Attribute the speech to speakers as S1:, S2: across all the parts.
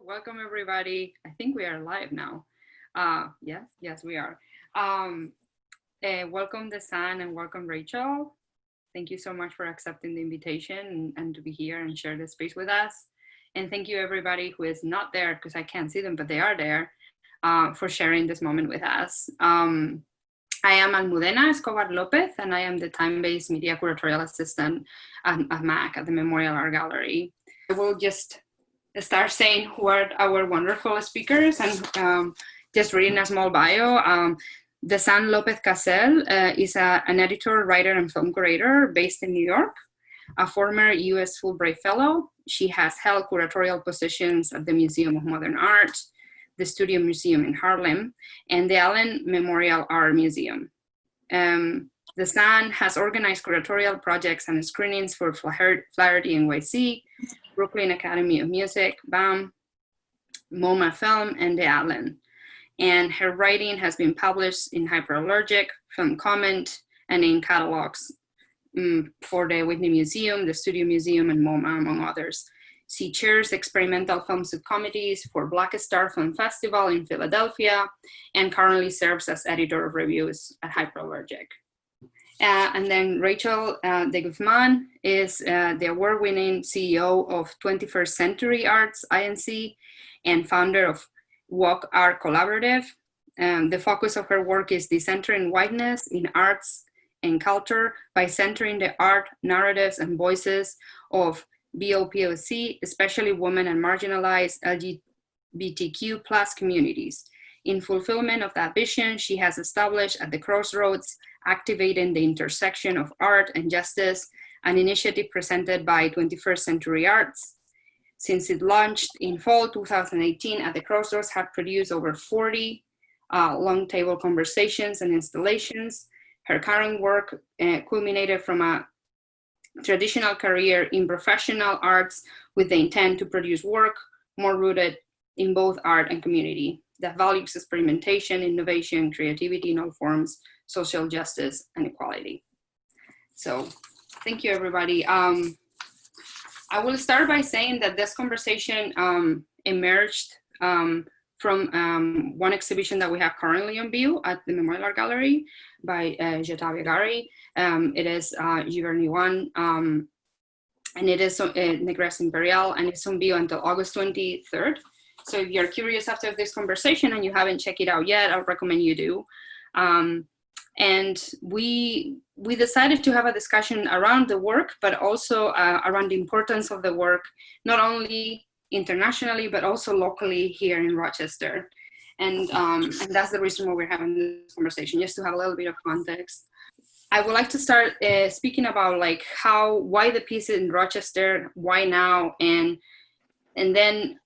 S1: Welcome everybody. I think we are live now. Yes, we are. Welcome Desan and welcome Rachel. Thank you so much for accepting the invitation and to be here and share the space with us. And thank you everybody who is not there because I can't see them, but they are there for sharing this moment with us. I am Almudena Escobar Lopez, and I am the time-based media curatorial assistant at MAC at the Memorial Art Gallery. I will just start saying who are our wonderful speakers and just reading a small bio. Desan Lopez Casel is an editor, writer, and film curator based in New York, a former US Fulbright Fellow. She has held curatorial positions at the Museum of Modern Art, the Studio Museum in Harlem, and the Allen Memorial Art Museum. Desan has organized curatorial projects and screenings for Flaherty NYC, Brooklyn Academy of Music, BAM, MoMA Film, and the Allen. And her writing has been published in Hyperallergic, Film Comment, and in catalogs for the Whitney Museum, the Studio Museum, and MoMA, among others. She chairs experimental film subcommittees for Black Star Film Festival in Philadelphia, and currently serves as editor of reviews at Hyperallergic. And then Rachel de Guzman is the award-winning CEO of 21st Century Arts INC and founder of Walk Art Collaborative. The focus of her work is decentering whiteness in arts and culture by centering the art, narratives, and voices of BOPOC, especially women and marginalized LGBTQ plus communities. In fulfillment of that vision, she has established At the Crossroads, Activating the Intersection of Art and Justice, an initiative presented by 21st Century Arts. Since it launched in fall 2018, At the Crossroads have produced over 40 long table conversations and installations. Her current work culminated from a traditional career in professional arts with the intent to produce work more rooted in both art and community that values experimentation, innovation, creativity in all forms, social justice, and equality. So thank you, everybody. I will start by saying that this conversation emerged from one exhibition that we have currently on view at the Memorial Art Gallery by Jatavia Gari. It is Giverny 1, and it is Negress Imperial, and it's on view until August 23rd. So if you're curious after this conversation and you haven't checked it out yet, I recommend you do. And we decided to have a discussion around the work, but also around the importance of the work, not only internationally, but also locally here in Rochester. And that's the reason why we're having this conversation, just to have a little bit of context. I would like to start speaking about like why the piece in Rochester, why now, and then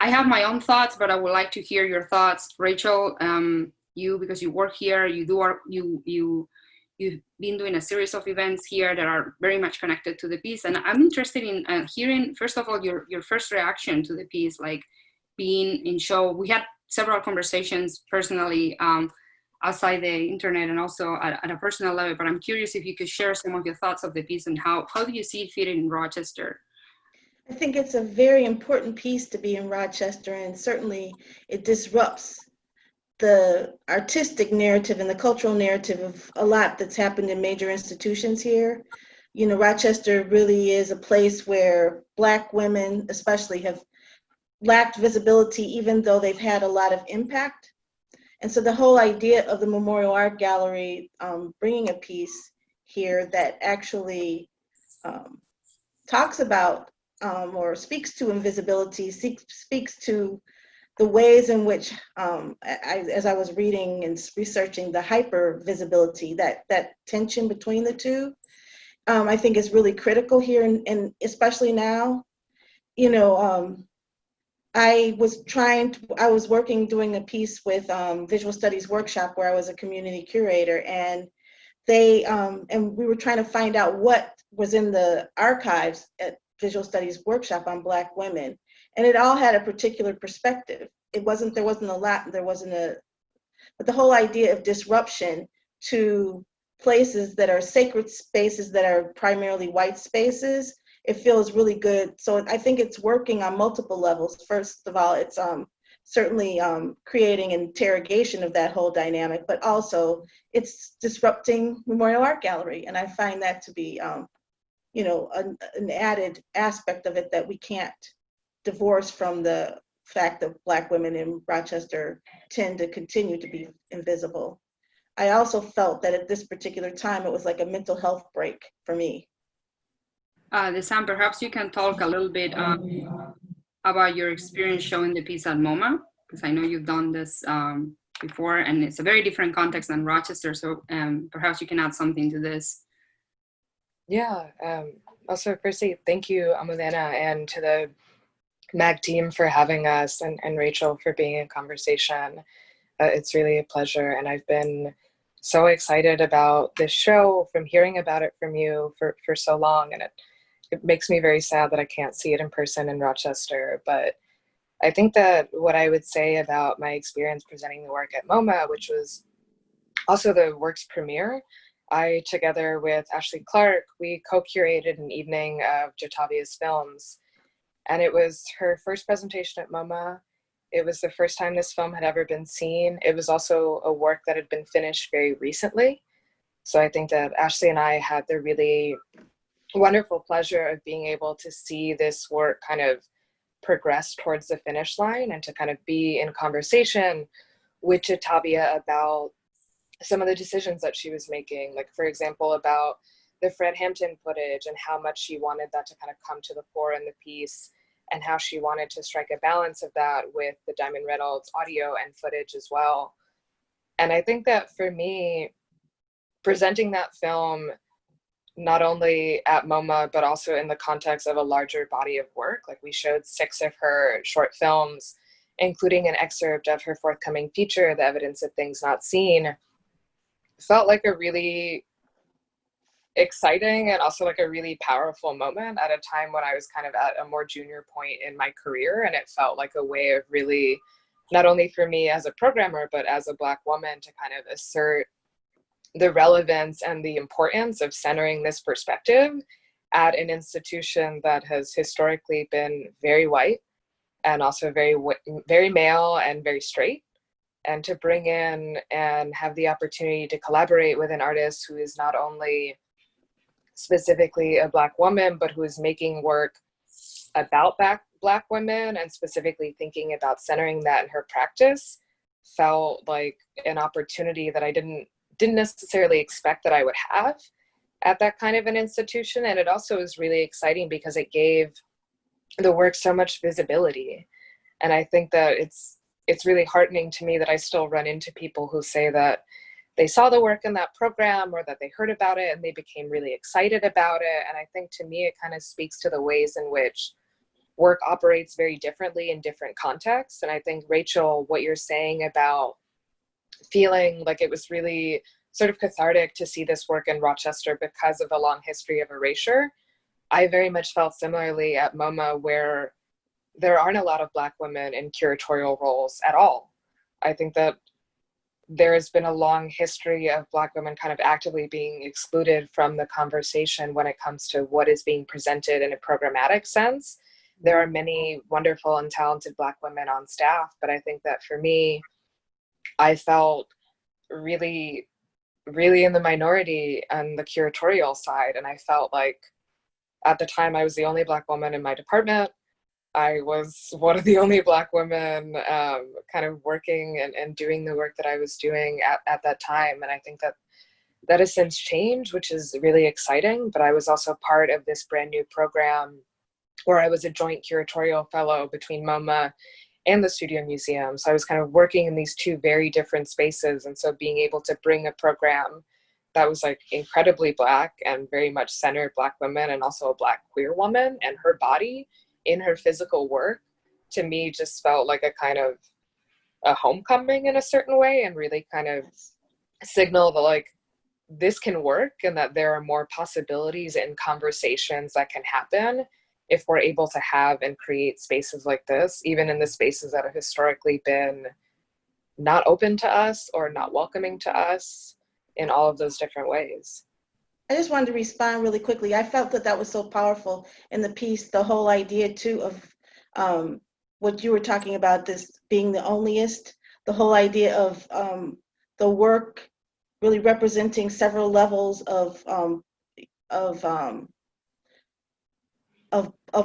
S1: I have my own thoughts, but I would like to hear your thoughts. Rachel, you, because you work here, you've been doing a series of events here that are very much connected to the piece. And I'm interested in hearing, first of all, your first reaction to the piece, like being in show. We had several conversations personally outside the internet and also at a personal level, but I'm curious if you could share some of your thoughts of the piece and how do you see it fitting in Rochester?
S2: I think it's a very important piece to be in Rochester, and certainly it disrupts the artistic narrative and the cultural narrative of a lot that's happened in major institutions here. You know, Rochester really is a place where Black women especially have lacked visibility, even though they've had a lot of impact. And so the whole idea of the Memorial Art Gallery bringing a piece here that actually talks about or speaks to invisibility, speaks to the ways in which, as I was reading and researching the hyper visibility, that tension between the two, I think is really critical here, and especially now. You know, I was working doing a piece with Visual Studies Workshop where I was a community curator, and and we were trying to find out what was in the archives at Visual Studies Workshop on Black women. And it all had a particular perspective. There wasn't a lot, but the whole idea of disruption to places that are sacred spaces that are primarily white spaces it feels really good. So I think it's working on multiple levels. First of all, it's certainly creating interrogation of that whole dynamic, but also it's disrupting Memorial Art Gallery. And I find that to be, an added aspect of it that we can't divorce from the fact that Black women in Rochester tend to continue to be invisible. I also felt that at this particular time, it was like a mental health break for me.
S1: Desan, perhaps you can talk a little bit about your experience showing the piece at MoMA, because I know you've done this before, and it's a very different context than Rochester, so perhaps you can add something to this.
S3: Yeah, also firstly, thank you, Amalena, and to the MAG team for having us, and Rachel for being in conversation. It's really a pleasure, and I've been so excited about this show from hearing about it from you for so long, and it makes me very sad that I can't see it in person in Rochester. But I think that what I would say about my experience presenting the work at MoMA, which was also the work's premiere, I, together with Ashley Clark, we co-curated an evening of Jatavia's films. And it was her first presentation at MoMA. It was the first time this film had ever been seen. It was also a work that had been finished very recently. So I think that Ashley and I had the really wonderful pleasure of being able to see this work kind of progress towards the finish line and to kind of be in conversation with Jatavia about some of the decisions that she was making. Like, for example, about the Fred Hampton footage and how much she wanted that to kind of come to the fore in the piece, and how she wanted to strike a balance of that with the Diamond Reynolds audio and footage as well. And I think that for me, presenting that film, not only at MoMA, but also in the context of a larger body of work, like we showed 6 of her short films, including an excerpt of her forthcoming feature, The Evidence of Things Not Seen, felt like a really exciting and also like a really powerful moment at a time when I was kind of at a more junior point in my career. And it felt like a way of really, not only for me as a programmer, but as a Black woman, to kind of assert the relevance and the importance of centering this perspective at an institution that has historically been very white and also very male and very straight. And to bring in and have the opportunity to collaborate with an artist who is not only specifically a Black woman, but who is making work about Black women and specifically thinking about centering that in her practice, felt like an opportunity that I didn't necessarily expect that I would have at that kind of an institution. And it also was really exciting because it gave the work so much visibility. And I think that it's really heartening to me that I still run into people who say that they saw the work in that program or that they heard about it and they became really excited about it. And I think to me, it kind of speaks to the ways in which work operates very differently in different contexts. And I think, Rachel, what you're saying about feeling like it was really sort of cathartic to see this work in Rochester because of a long history of erasure, I very much felt similarly at MoMA, where there aren't a lot of Black women in curatorial roles at all. I think that there has been a long history of Black women kind of actively being excluded from the conversation when it comes to what is being presented in a programmatic sense. There are many wonderful and talented Black women on staff, but I think that for me, I felt really, really in the minority on the curatorial side. And I felt like at the time I was the only Black woman in my department. I was one of the only Black women kind of working and doing the work that I was doing at that time. And I think that has since changed, which is really exciting. But I was also part of this brand new program where I was a joint curatorial fellow between MoMA and the Studio Museum. So I was kind of working in these two very different spaces. And so being able to bring a program that was like incredibly Black and very much centered Black women and also a Black queer woman and her body in her physical work, to me just felt like a kind of a homecoming in a certain way, and really kind of signal that like this can work and that there are more possibilities and conversations that can happen if we're able to have and create spaces like this, even in the spaces that have historically been not open to us or not welcoming to us in all of those different ways.
S2: I just wanted to respond really quickly. I felt that that was so powerful in the piece, the whole idea too of what you were talking about, this being the onlyest, the whole idea of the work really representing several levels of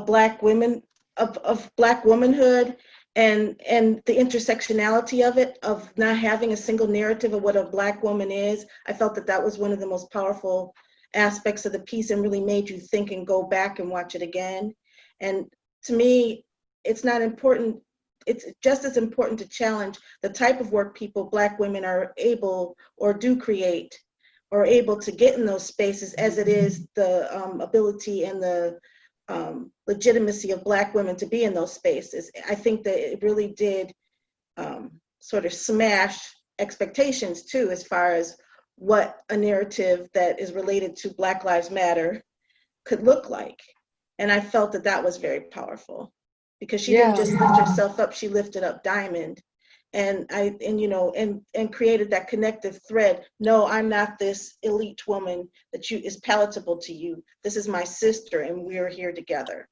S2: Black women, of Black womanhood, and the intersectionality of it, of not having a single narrative of what a Black woman is. I felt that that was one of the most powerful aspects of the piece, and really made you think and go back and watch it again. And to me, it's not important, it's just as important to challenge the type of work people, Black women, are able or do create or able to get in those spaces, as it is the ability and the legitimacy of Black women to be in those spaces. I think that it really did sort of smash expectations too, as far as what a narrative that is related to Black Lives Matter could look like. And I felt that that was very powerful, because she didn't just lift herself up, she lifted up Diamond. And created that connective thread. No, I'm not this elite woman that is palatable to you. This is my sister, and we're here together.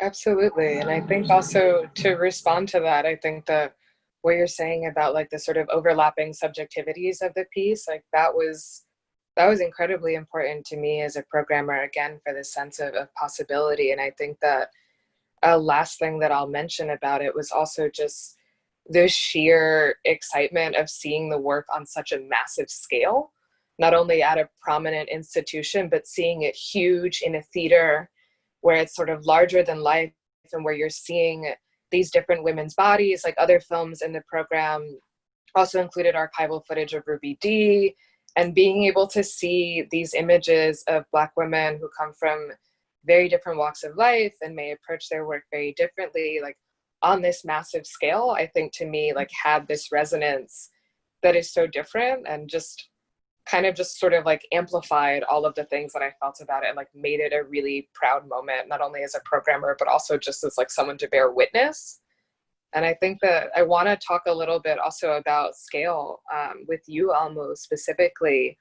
S3: Absolutely. And I think also, to respond to that, I think that what you're saying about like the sort of overlapping subjectivities of the piece, like that was incredibly important to me as a programmer, again, for the sense of possibility. And I think that a last thing that I'll mention about it was also just the sheer excitement of seeing the work on such a massive scale, not only at a prominent institution, but seeing it huge in a theater where it's sort of larger than life, and where you're seeing these different women's bodies. Like other films in the program also included archival footage of Ruby Dee, and being able to see these images of Black women who come from very different walks of life and may approach their work very differently, like on this massive scale, I think to me like had this resonance that is so different, and just kind of just sort of like amplified all of the things that I felt about it, and like made it a really proud moment, not only as a programmer, but also just as like someone to bear witness. And I think that I want to talk a little bit also about scale with you, Almu, specifically,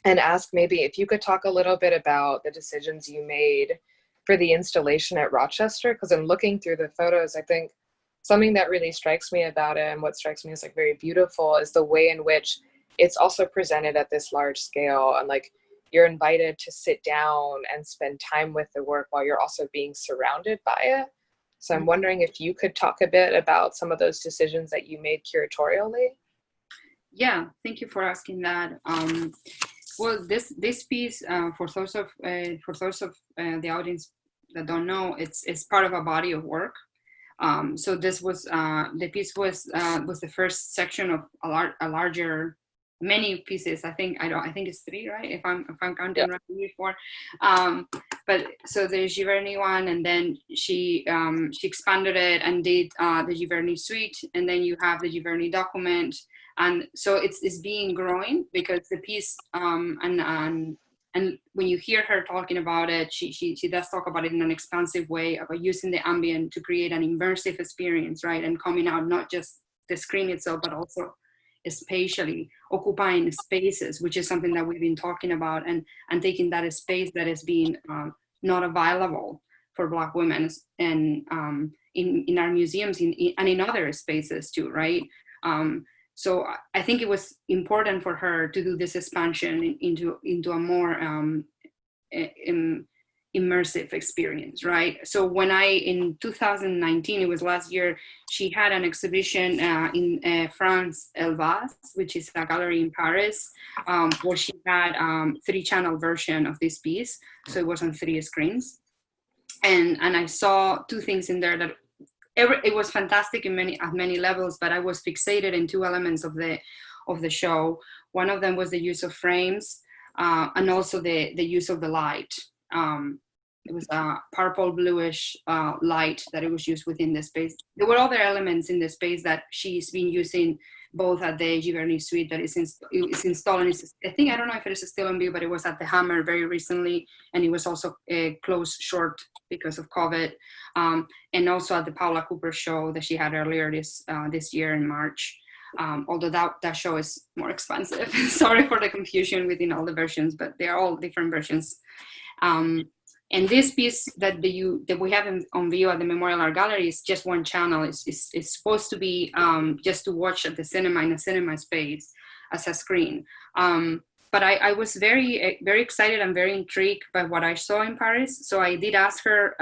S3: and ask maybe if you could talk a little bit about the decisions you made for the installation at Rochester, because in looking through the photos, I think something that really strikes me about it, and what strikes me as like very beautiful, is the way in which it's also presented at this large scale, and like you're invited to sit down and spend time with the work while you're also being surrounded by it. So I'm wondering if you could talk a bit about some of those decisions that you made curatorially.
S1: Yeah, thank you for asking that. Well, this piece, for those of the audience that don't know, it's part of a body of work. So this was the piece was the first section of a larger, many pieces. I think it's 3, right? If I'm counting right before. But so the Giverny one, and then she expanded it and did the Giverny suite, and then you have the Giverny document. And so it's being growing, because the piece and when you hear her talking about it, she does talk about it in an expansive way, about using the ambient to create an immersive experience, right? And coming out not just the screen itself, but also spatially occupying spaces, which is something that we've been talking about, and taking that space that is being not available for Black women, and in our museums and in other spaces too, right? So I think it was important for her to do this expansion into a more immersive experience, right? So when in 2019, it was last year, she had an exhibition in France Elvas, which is a gallery in Paris, where she had 3-channel version of this piece. So it was on 3 screens. And I saw 2 things in there that it was fantastic at many levels, but I was fixated in 2 elements of the show. One of them was the use of frames, and also the use of the light. It was a purple bluish light that it was used within the space. There were other elements in the space that she's been using, both at the Giverny suite that is installed. And I don't know if it is still on view, but it was at the Hammer very recently, and it was also closed short because of COVID, and also at the Paula Cooper show that she had earlier this year in March. although that show is more expensive. Sorry for the confusion within all the versions, but they are all different versions. And this piece that we have on view at the Memorial Art Gallery is just one channel. It's supposed to be just to watch at the cinema, in a cinema space as a screen. But I was very excited and very intrigued by what I saw in Paris. So I did ask her,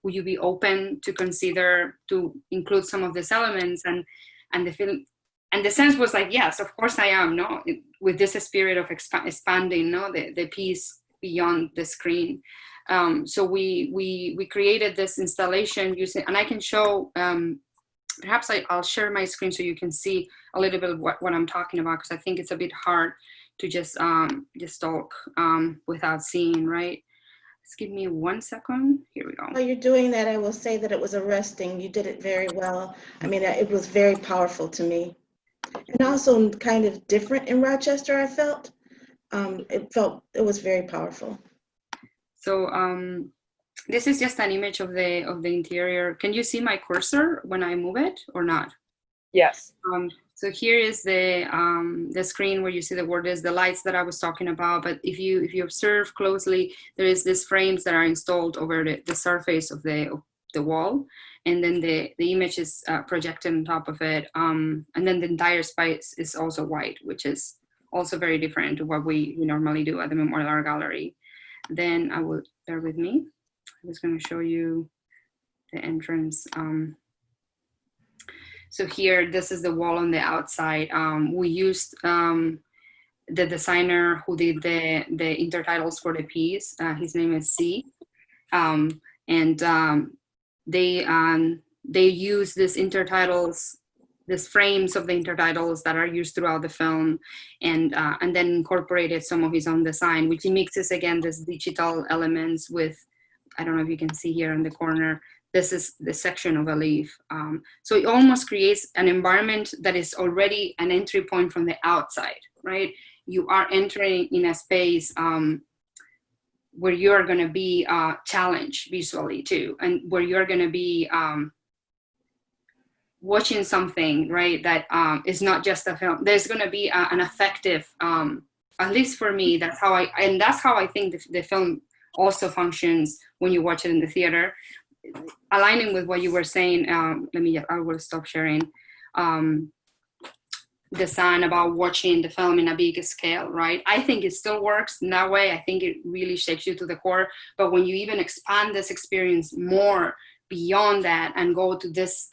S1: would you be open to consider to include some of these elements? And the film, and the sense was like, yes, of course I am, no, with this spirit of expanding, no, the piece beyond the screen. So we created this installation using, and I can show, perhaps I'll share my screen so you can see a little bit of what I'm talking about, because I think it's a bit hard to just talk without seeing, right? Just give me 1 second. Here we go.
S2: While you're doing that, I will say that it was arresting. You did it very well. I mean, it was very powerful to me. And also kind of different in Rochester, I felt. It was very powerful.
S1: So this is just an image of the interior. Can you see my cursor when I move it or not?
S3: Yes.
S1: So here is the screen where you see the word is the lights that I was talking about. But if you observe closely, there is these frames that are installed over the surface of the wall, and then the image is projected on top of it. And then the entire space is also white, which is also very different to what we normally do at the Memorial Art Gallery. Then I will, bear with me. I was going to show you the entrance. So here, this is the wall on the outside. We used the designer who did the intertitles for the piece. His name is C. They use these intertitles, these frames of the intertitles that are used throughout the film, and then incorporated some of his own design, which he mixes again these digital elements with, I don't know if you can see here in the corner, this is the section of a leaf. So it almost creates an environment that is already an entry point from the outside, right? You are entering in a space where you're going to be challenged visually too, and where you're going to be watching something, right, that is not just a film. There's going to be an effective, at least for me, that's how I think the film also functions when you watch it in the theater. Aligning with what you were saying, I will stop sharing. The sign about watching the film in a big scale, right? I think it still works in that way. I think it really shakes you to the core. But when you even expand this experience more beyond that and go to this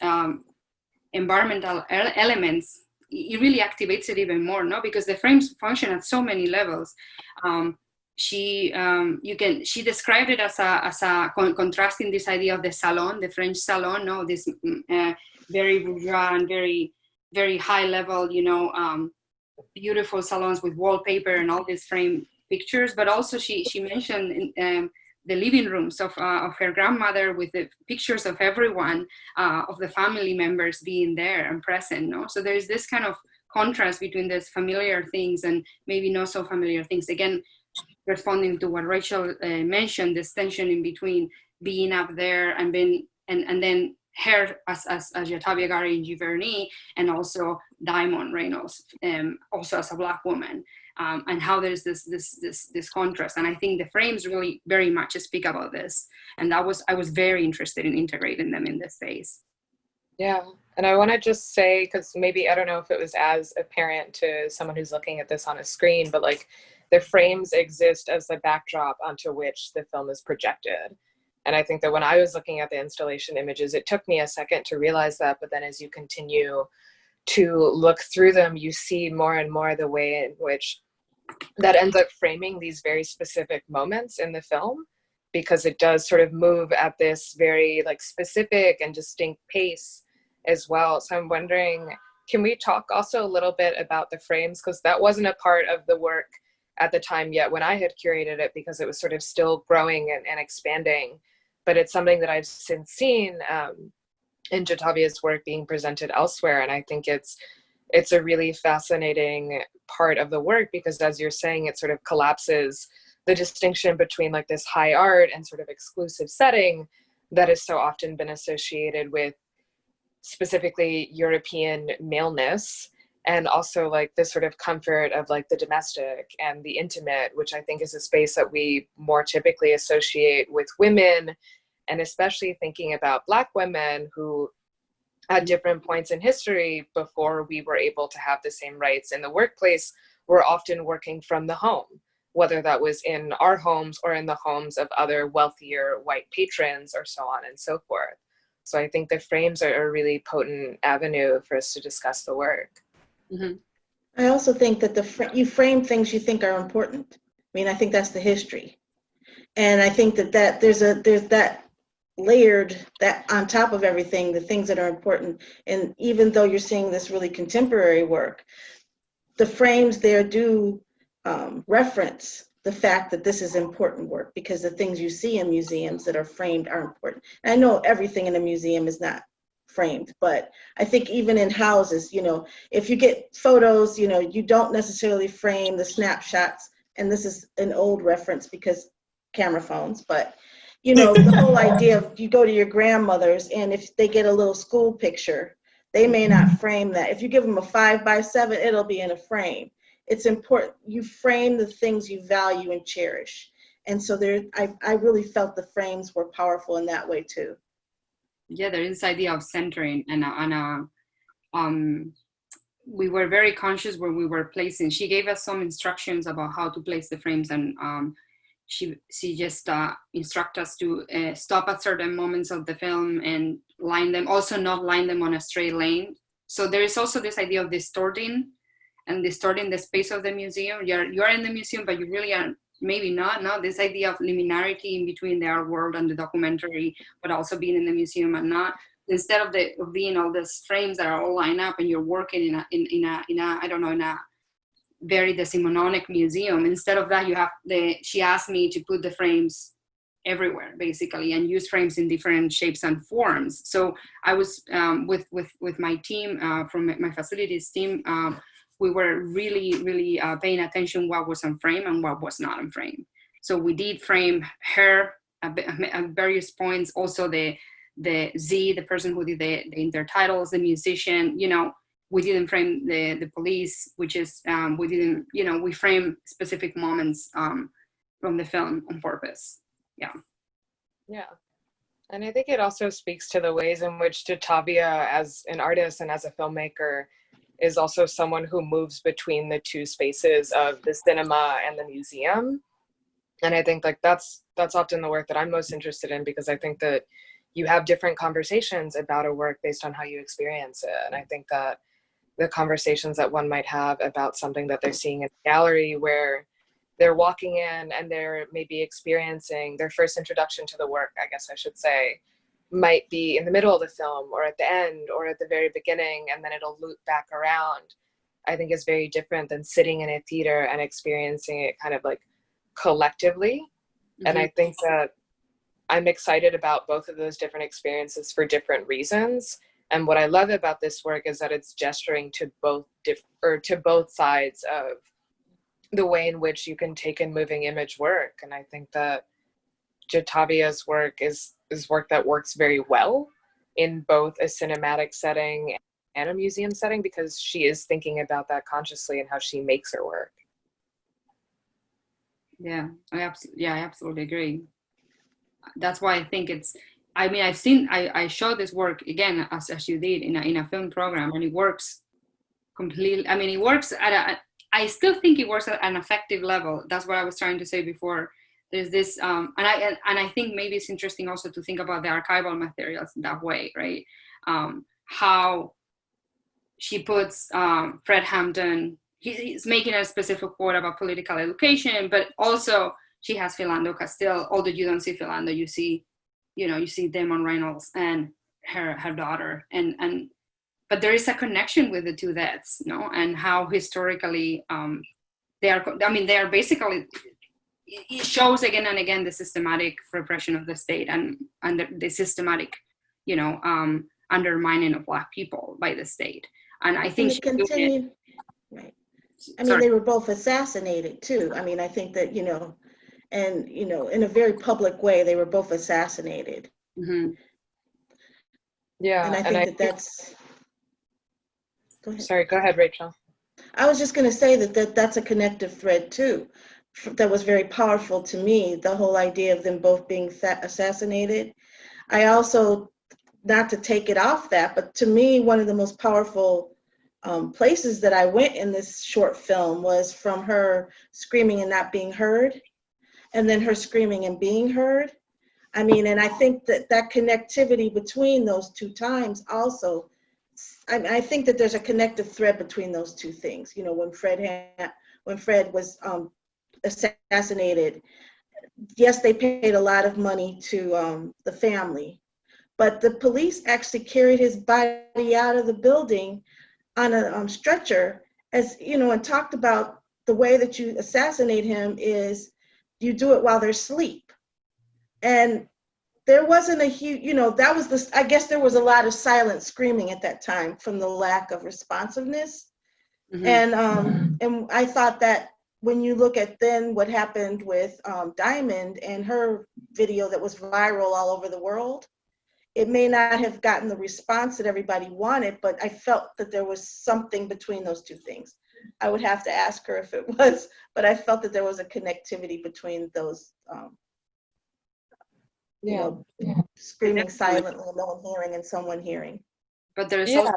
S1: environmental elements, it really activates it even more, no? Because the frames function at so many levels. She described it as a contrasting this idea of the salon, the French salon, no, this very bourgeois and very, very high level, beautiful salons with wallpaper and all these frame pictures. But also she mentioned the living rooms of her grandmother with the pictures of everyone, of the family members being there and present, no? So there's this kind of contrast between these familiar things and maybe not so familiar things. Again, responding to what Rachel mentioned, this tension in between being up there and then her as Yatavia Gari in Giverny, and also Diamond Reynolds, also as a Black woman, and how there's this contrast. And I think the frames really very much speak about this. And I was very interested in integrating them in this space.
S3: Yeah, and I want to just say, because maybe I don't know if it was as apparent to someone who's looking at this on a screen, but like the frames exist as the backdrop onto which the film is projected. And I think that when I was looking at the installation images, it took me a second to realize that, but then as you continue to look through them, you see more and more the way in which that ends up framing these very specific moments in the film, because it does sort of move at this very like specific and distinct pace as well. So I'm wondering, can we talk also a little bit about the frames? Because that wasn't a part of the work at the time yet when I had curated it, because it was sort of still growing and expanding. But it's something that I've since seen in Jatavia's work being presented elsewhere. And I think it's a really fascinating part of the work, because as you're saying, it sort of collapses the distinction between like this high art and sort of exclusive setting that has so often been associated with specifically European maleness, and also like this sort of comfort of like the domestic and the intimate, which I think is a space that we more typically associate with women, and especially thinking about Black women who at different points in history before we were able to have the same rights in the workplace were often working from the home, whether that was in our homes or in the homes of other wealthier white patrons or so on and so forth. So I think the frames are a really potent avenue for us to discuss the work.
S1: Mm-hmm.
S2: I also think that you frame things you think are important. I mean, I think that's the history. And I think that there's that layered, that on top of everything, the things that are important. And even though you're seeing this really contemporary work, the frames there do reference the fact that this is important work, because the things you see in museums that are framed are important. And I know everything in a museum is not framed, but I think even in houses, if you get photos, you don't necessarily frame the snapshots. And this is an old reference because camera phones, but the whole idea of you go to your grandmother's, and if they get a little school picture, they may not frame that. If you give them a 5x7, it'll be in a frame. It's important you frame the things you value and cherish. And so I really felt the frames were powerful in that way too.
S1: Yeah, there is this idea of centering, and we were very conscious when we were placing. She gave us some instructions about how to place the frames, and she just instruct us to stop at certain moments of the film and line them, also not line them on a straight lane. So there is also this idea of distorting the space of the museum. You're in the museum, but you really are maybe not. No, this idea of liminarity in between the art world and the documentary, but also being in the museum and not. Instead of being all these frames that are all lined up and you're working in a very decimononic museum. Instead of that, she asked me to put the frames everywhere basically and use frames in different shapes and forms. So I was with my team from my facilities team. We were really paying attention what was on frame and what was not on frame. So we did frame her at various points. Also the Z, the person who did the intertitles, the musician, we didn't frame the police, which is, we frame specific moments from the film on purpose. Yeah.
S3: Yeah. And I think it also speaks to the ways in which Jatavia as an artist and as a filmmaker is also someone who moves between the two spaces of the cinema and the museum. And I think like that's often the work that I'm most interested in, because I think that you have different conversations about a work based on how you experience it. And I think that the conversations that one might have about something that they're seeing in the gallery, where they're walking in and they're maybe experiencing their first introduction to the work, I guess I should say, might be in the middle of the film or at the end or at the very beginning, and then it'll loop back around, I think is very different than sitting in a theater and experiencing it kind of like collectively. Mm-hmm. And I think that I'm excited about both of those different experiences for different reasons. And what I love about this work is that it's gesturing to both sides of the way in which you can take in moving image work. And I think that Jatavia's work is work that works very well in both a cinematic setting and a museum setting, because she is thinking about that consciously and how she makes her work.
S1: Yeah, I absolutely agree. That's why I think I showed this work again as you did in a film program, and it works completely. I mean, it works I still think it works at an effective level. That's what I was trying to say before. There's this, and I think maybe it's interesting also to think about the archival materials that way, right? How she puts Fred Hampton. He's making a specific quote about political education, but also she has Philando Castile. Although you don't see Philando, you see Damon Reynolds and her daughter, but there is a connection with the two deaths, and how historically they are basically. It shows again and again the systematic repression of the state and the systematic, undermining of Black people by the state. And I think
S2: and it continued. Right. I mean, they were both assassinated too. I mean, I think that, in a very public way, they were both assassinated.
S3: Mm-hmm. Yeah.
S2: And I think that's. Go ahead.
S3: Sorry, go ahead, Rachel.
S2: I was just going to say that's a connective thread too. That was very powerful to me, the whole idea of them both being assassinated. I also, not to take it off that, but to me, one of the most powerful places that I went in this short film was from her screaming and not being heard, and then her screaming and being heard. I mean, and I think that connectivity between those two times also, I think that there's a connective thread between those two things. You know, when Fred was assassinated, yes, they paid a lot of money to the family, but the police actually carried his body out of the building on a stretcher, as you know, and talked about the way that you assassinate him is you do it while they're asleep. And there wasn't a huge, you know, that was the, I guess there was a lot of silent screaming at that time from the lack of responsiveness. And I thought that when you look at then what happened with Diamond and her video that was viral all over the world, it may not have gotten the response that everybody wanted, but I felt that there was something between those two things. I would have to ask her if it was, but I felt that there was a connectivity between those, you know, screaming silently, no one hearing and someone hearing.
S1: But there's also,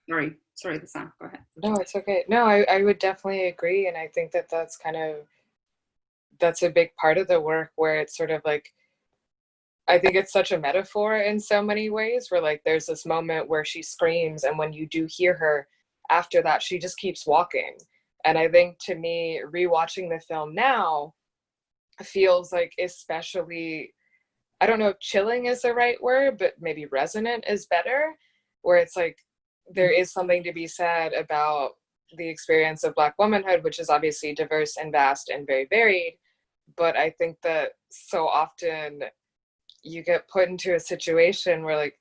S1: sorry, Lisanne, go ahead.
S3: No, it's okay. No, I would definitely agree. And I think that that's a big part of the work where it's sort of like, I think it's such a metaphor in so many ways where like there's this moment where she screams and when you do hear her after that, she just keeps walking. And I think to me, rewatching the film now feels like especially, I don't know if chilling is the right word, but maybe resonant is better, where it's like there is something to be said about the experience of Black womanhood, which is obviously diverse and vast and very varied. But I think that so often you get put into a situation where like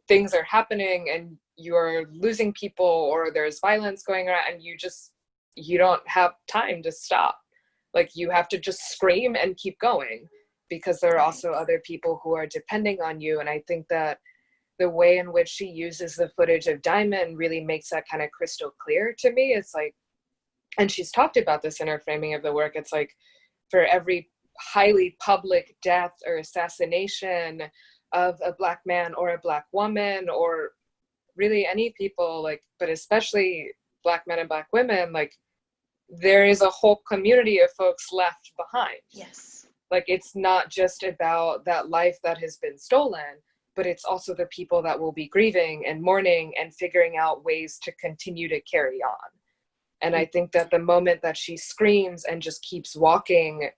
S3: things are happening and you're losing people or there's violence going on and you don't have time to stop. Like you have to just scream and keep going because there are also other people who are depending on you. And I think that the way in which she uses the footage of Diamond really makes that kind of crystal clear to me. It's like, and she's talked about this in her framing of the work, it's like for every highly public death or assassination of a Black man or a Black woman or really any people, like, but especially Black men and Black women, like there is a whole community of folks left behind.
S2: Yes.
S3: Like it's not just about that life that has been stolen, but it's also the people that will be grieving and mourning and figuring out ways to continue to carry on. And I think that the moment that she screams and just keeps walking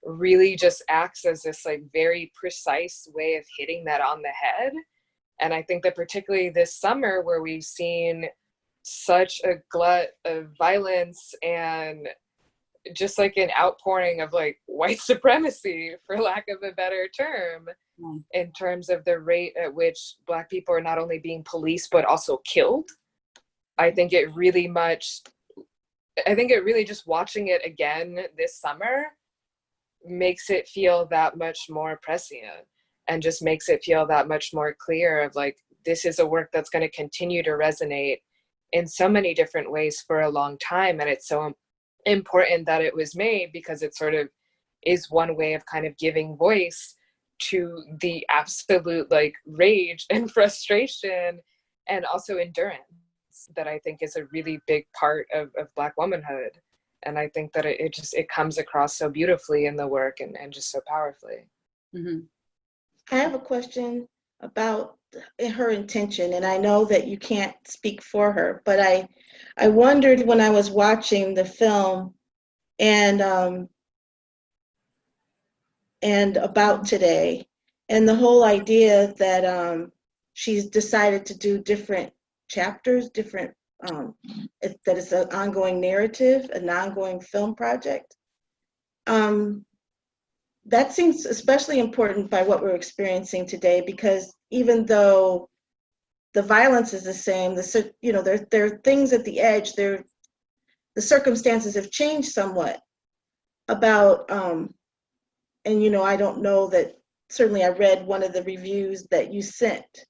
S3: really just acts as this like very precise way of hitting that on the head. And I think that particularly this summer where we've seen such a glut of violence and just like an outpouring of like white supremacy, for lack of a better term, in terms of the rate at which Black people are not only being policed, but also killed. I think it really just watching it again this summer makes it feel that much more prescient and just makes it feel that much more clear of like, this is a work that's going to continue to resonate in so many different ways for a long time. And it's so important that it was made because it sort of is one way of kind of giving voice to the absolute like rage and frustration and also endurance that I think is a really big part of Black womanhood. And I think that it comes across so beautifully in the work and just so powerfully.
S1: Mm-hmm.
S2: I have a question about her intention, and I know that you can't speak for her, but I wondered when I was watching the film and about today, and the whole idea that she's decided to do different chapters, that it's an ongoing narrative, an ongoing film project. That seems especially important by what we're experiencing today, because even though the violence is the same, there are things at the edge. The circumstances have changed somewhat about, and I don't know that. Certainly, I read one of the reviews that you sent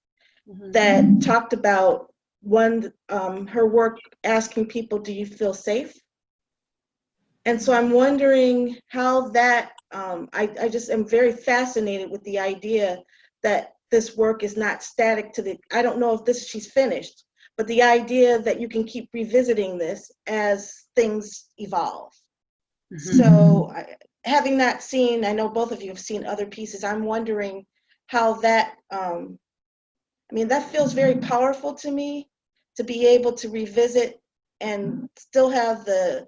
S2: that talked about one, her work asking people, do you feel safe? And so I'm wondering how that, I just am very fascinated with the idea that this work is not static to the, I don't know if she's finished, but the idea that you can keep revisiting this as things evolve. Mm-hmm. So having not seen, I know both of you have seen other pieces, I'm wondering how that, I mean, that feels very powerful to me, to be able to revisit and still have the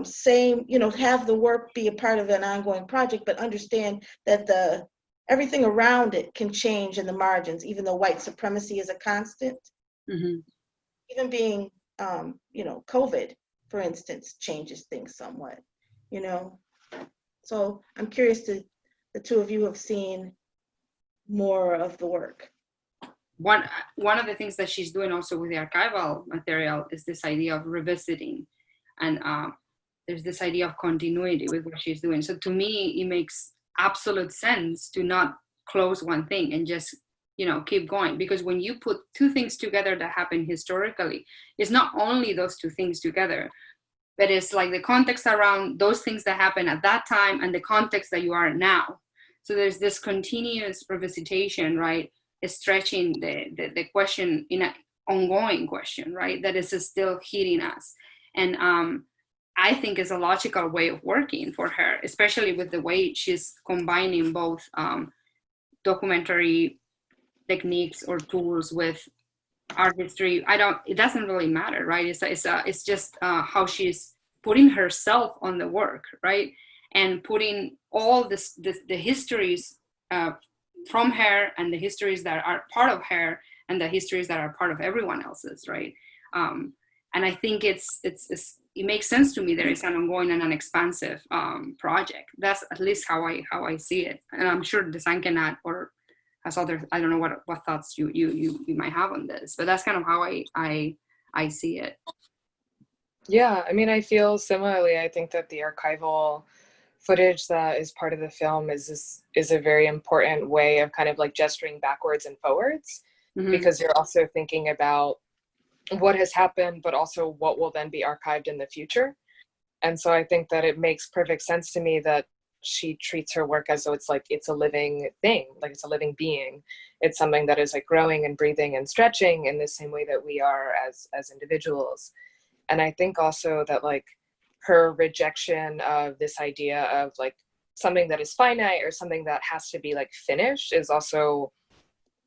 S2: same, have the work be a part of an ongoing project, but understand that everything around it can change in the margins, even though white supremacy is a constant. Mm-hmm. Even being, COVID, for instance, changes things somewhat, So I'm curious to, the two of you have seen more of the work.
S1: One of the things that she's doing also with the archival material is this idea of revisiting, and there's this idea of continuity with what she's doing. So to me, it makes absolute sense to not close one thing and just, keep going. Because when you put two things together that happen historically, it's not only those two things together, but it's like the context around those things that happen at that time and the context that you are now. So there's this continuous revisitation, right? Stretching the question in an ongoing question, right? That is still hitting us. And I think is a logical way of working for her, especially with the way she's combining both documentary techniques or tools with art history. It doesn't really matter, right? It's just how she's putting herself on the work, right? And putting all the histories from her, and the histories that are part of her, and the histories that are part of everyone else's, right? And I think it makes sense to me that it's an ongoing and an expansive project. That's at least how I see it. And I'm sure Design Cannot or has other, I don't know what thoughts you might have on this, but that's kind of how I see it.
S3: Yeah, I mean, I feel similarly. I think that the archival footage that is part of the film is a very important way of kind of like gesturing backwards and forwards, mm-hmm. because you're also thinking about what has happened, but also what will then be archived in the future. And so I think that it makes perfect sense to me that she treats her work as though it's a living thing, like it's a living being. It's something that is like growing and breathing and stretching in the same way that we are as individuals. And I think also that like her rejection of this idea of like something that is finite or something that has to be like finished is also,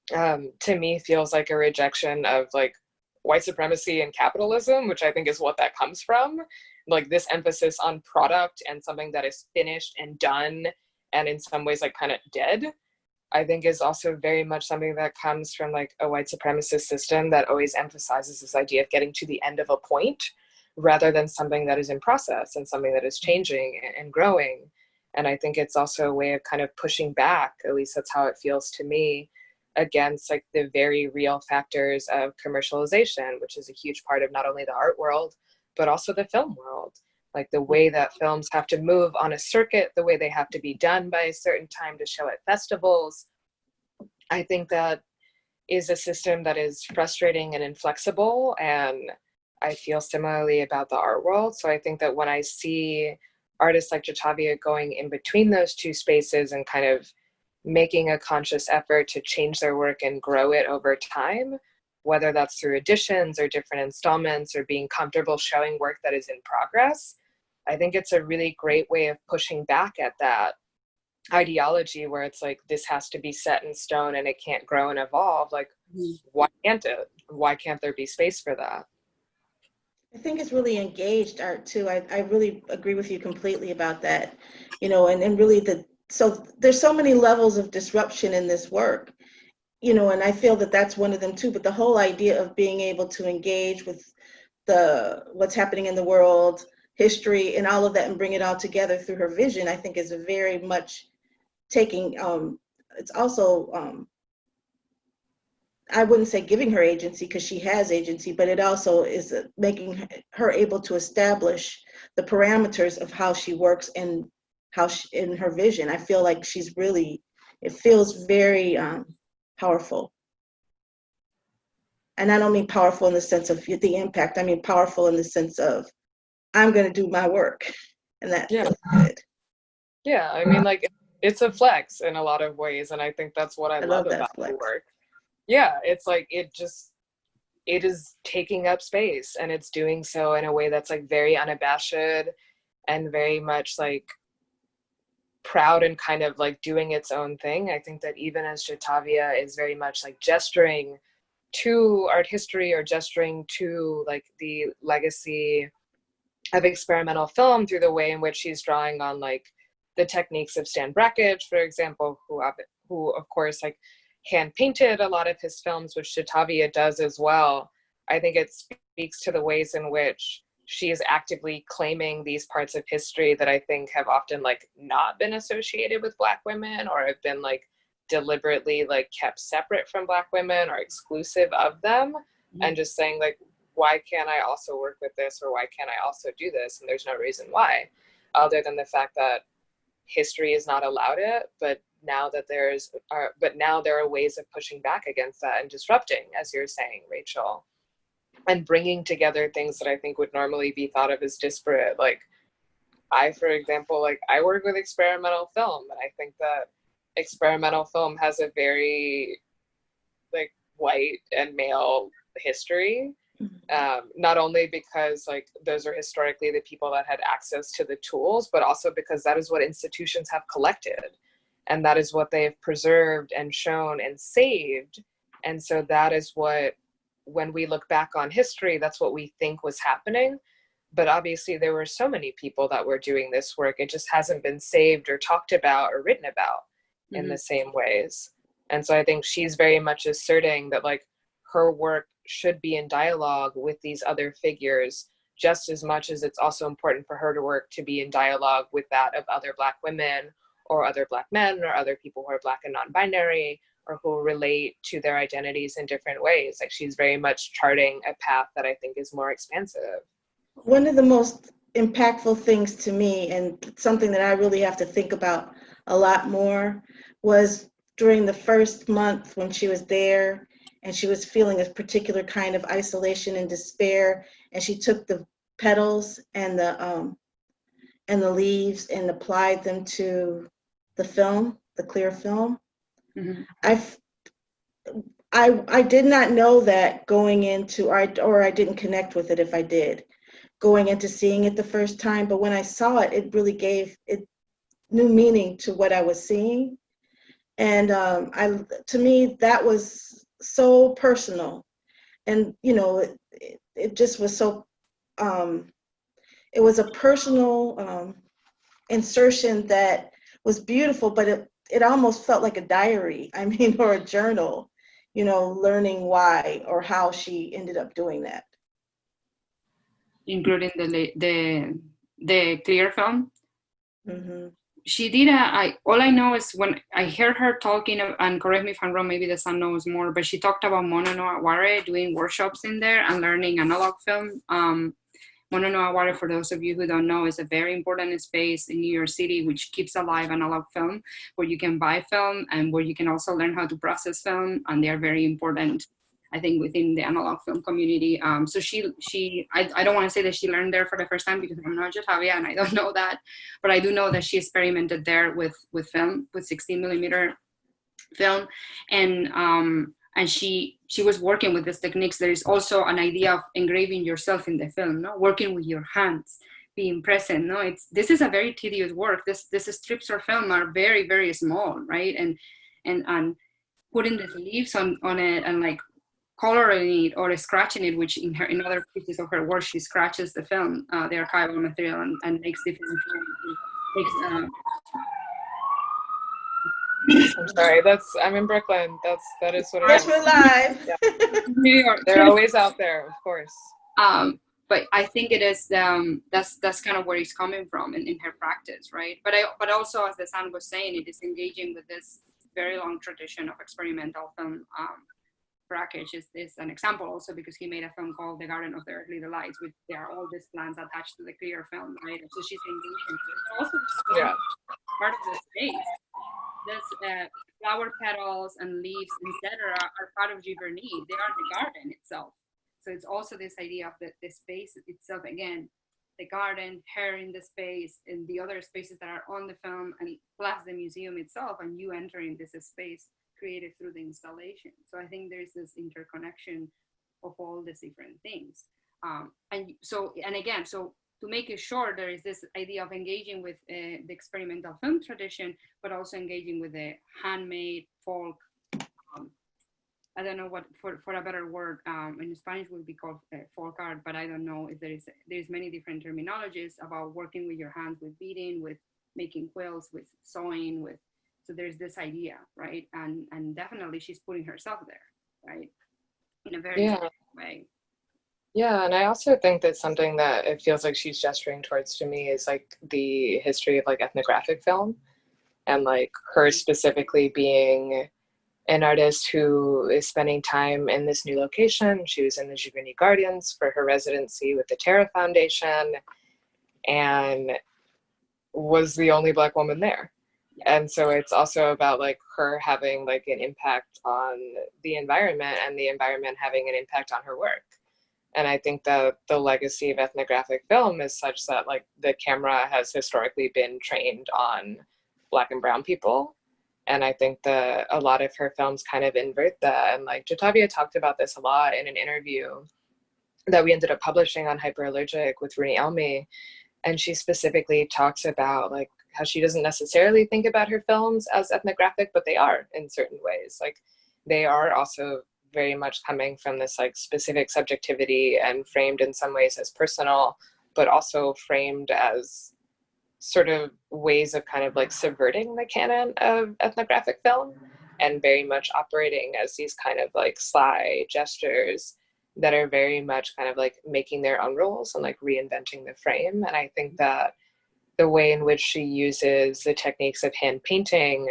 S3: to me, feels like a rejection of like white supremacy and capitalism, which I think is what that comes from. Like this emphasis on product and something that is finished and done and in some ways like kind of dead, I think is also very much something that comes from like a white supremacist system that always emphasizes this idea of getting to the end of a point rather than something that is in process and something that is changing and growing. And I think it's also a way of kind of pushing back, at least that's how it feels to me, against like the very real factors of commercialization, which is a huge part of not only the art world, but also the film world. Like the way that films have to move on a circuit, the way they have to be done by a certain time to show at festivals. I think that is a system that is frustrating and inflexible, and I feel similarly about the art world. So I think that when I see artists like Jatavia going in between those two spaces and kind of making a conscious effort to change their work and grow it over time, whether that's through editions or different installments or being comfortable showing work that is in progress, I think it's a really great way of pushing back at that ideology where it's like, this has to be set in stone and it can't grow and evolve. Like, why can't it? Why can't there be space for that?
S2: I think it's really engaged art too. I really agree with you completely about that, and really so there's so many levels of disruption in this work, and I feel that that's one of them too, but the whole idea of being able to engage with what's happening in the world, history and all of that and bring it all together through her vision, I think is a very much taking, it's also, I wouldn't say giving her agency because she has agency, but it also is making her able to establish the parameters of how she works and how in her vision. I feel like she's really, it feels very powerful. And I don't mean powerful in the sense of the impact. I mean powerful in the sense of I'm going to do my work, and that
S3: Yeah.
S2: feels good.
S3: Yeah, I mean, like, it's a flex in a lot of ways, and I think that's what I
S2: I
S3: love
S2: love
S3: about
S2: that
S3: the
S2: flex.
S3: work. Yeah, it's like it is taking up space, and it's doing so in a way that's like very unabashed and very much like proud and kind of like doing its own thing. I think that even as Jatavia is very much like gesturing to art history or gesturing to like the legacy of experimental film through the way in which she's drawing on like the techniques of Stan Brakhage, for example, who of course like hand painted a lot of his films, which Jatavia does as well. I think it speaks to the ways in which she is actively claiming these parts of history that I think have often like not been associated with Black women, or have been like deliberately like kept separate from Black women or exclusive of them.
S1: Mhm.
S3: And just saying like, why can't I also work with this, or why can't I also do this? And there's no reason why, other than the fact that history is not allowed it. But now there are ways of pushing back against that and disrupting, as you're saying, Rachel, and bringing together things that I think would normally be thought of as disparate. Like for example, like I work with experimental film, and I think that experimental film has a very like white and male history. Not only because like those are historically the people that had access to the tools, but also because that is what institutions have collected, and that is what they have preserved and shown and saved. And so that is what, when we look back on history, that's what we think was happening. But obviously there were so many people that were doing this work. It just hasn't been saved or talked about or written about in the same ways. And so I think she's very much asserting that like her work should be in dialogue with these other figures, just as much as it's also important for her to work to be in dialogue with that of other Black women or other Black men or other people who are Black and non-binary, or who relate to their identities in different ways. Like she's very much charting a path that I think is more expansive.
S2: One of the most impactful things to me, and something that I really have to think about a lot more, was during the first month when she was there and she was feeling a particular kind of isolation and despair, and she took the petals and the leaves and applied them to the film, the clear film.
S1: Mhm.
S2: I did not know that going into, or I didn't connect with it if I did, going into seeing it the first time. But when I saw it, it really gave it new meaning to what I was seeing. And to me, that was so personal. And, you know, it just was so, it was a personal insertion that was beautiful, but it almost felt like a diary, I mean, or a journal, you know, learning why or how she ended up doing that.
S1: Including the clear film.
S2: Mm-hmm.
S1: She did all I know is when I heard her talking, and correct me if I'm wrong, maybe the son knows more, but she talked about Mono no Aware doing workshops in there and learning analog film. Mono no Aware, for those of you who don't know, is a very important space in New York City which keeps alive analog film, where you can buy film and where you can also learn how to process film, and they are very important, I think, within the analog film community. So I don't want to say that she learned there for the first time because I'm not Jatavia and I don't know that, but I do know that she experimented there with film, with 16 millimeter film, and she was working with these techniques. There is also an idea of engraving yourself in the film, no, working with your hands, being present. No, this is a very tedious work. This strips of film are very, very small, right? And putting the leaves on it and like coloring it or scratching it, which in other pieces of her work she scratches the film, the archival material, and makes different film.
S3: I'm sorry, I'm in Brooklyn. That is what it
S2: Yes,
S3: is.
S2: we're live.
S3: Yeah.
S1: New York.
S3: They're always out there, of course.
S1: But I think it is that's kind of where it's coming from in her practice, right? But also, as the son was saying, it is engaging with this very long tradition of experimental film. Brakhage is an example also because he made a film called The Garden of the Earthly Delights, which there are all these plants attached to the clear film, right? So she's engaging. Also,
S3: Yeah.
S1: part of the space. That's flower petals and leaves, etc., are part of Giverny. They are the garden itself. So it's also this idea of the space itself. Again, the garden, her in the space, and the other spaces that are on the film, and plus the museum itself, and you entering this space created through the installation. So I think there's this interconnection of all these different things. And again, so to make it short, there is this idea of engaging with the experimental film tradition, but also engaging with the handmade folk. I don't know what for a better word in Spanish would be called folk art, but I don't know if there's many different terminologies about working with your hands, with beading, with making quills, with sewing, with, so there's this idea, right? And definitely she's putting herself there, right? In a very
S3: Yeah.
S1: way.
S3: Yeah, and I also think that something that it feels like she's gesturing towards to me is like the history of like ethnographic film, and like her specifically being an artist who is spending time in this new location. She was in the Giverny Gardens for her residency with the Terra Foundation and was the only Black woman there. And so it's also about like her having like an impact on the environment and the environment having an impact on her work. And I think that the legacy of ethnographic film is such that like the camera has historically been trained on Black and brown people. And I think that a lot of her films kind of invert that. And like Jatavia talked about this a lot in an interview that we ended up publishing on Hyperallergic with Rooney Elmy. And she specifically talks about like how she doesn't necessarily think about her films as ethnographic, but they are in certain ways. Like they are also very much coming from this like specific subjectivity and framed in some ways as personal, but also framed as sort of ways of kind of like subverting the canon of ethnographic film, and very much operating as these kind of like sly gestures that are very much kind of like making their own rules and like reinventing the frame. And I think that the way in which she uses the techniques of hand painting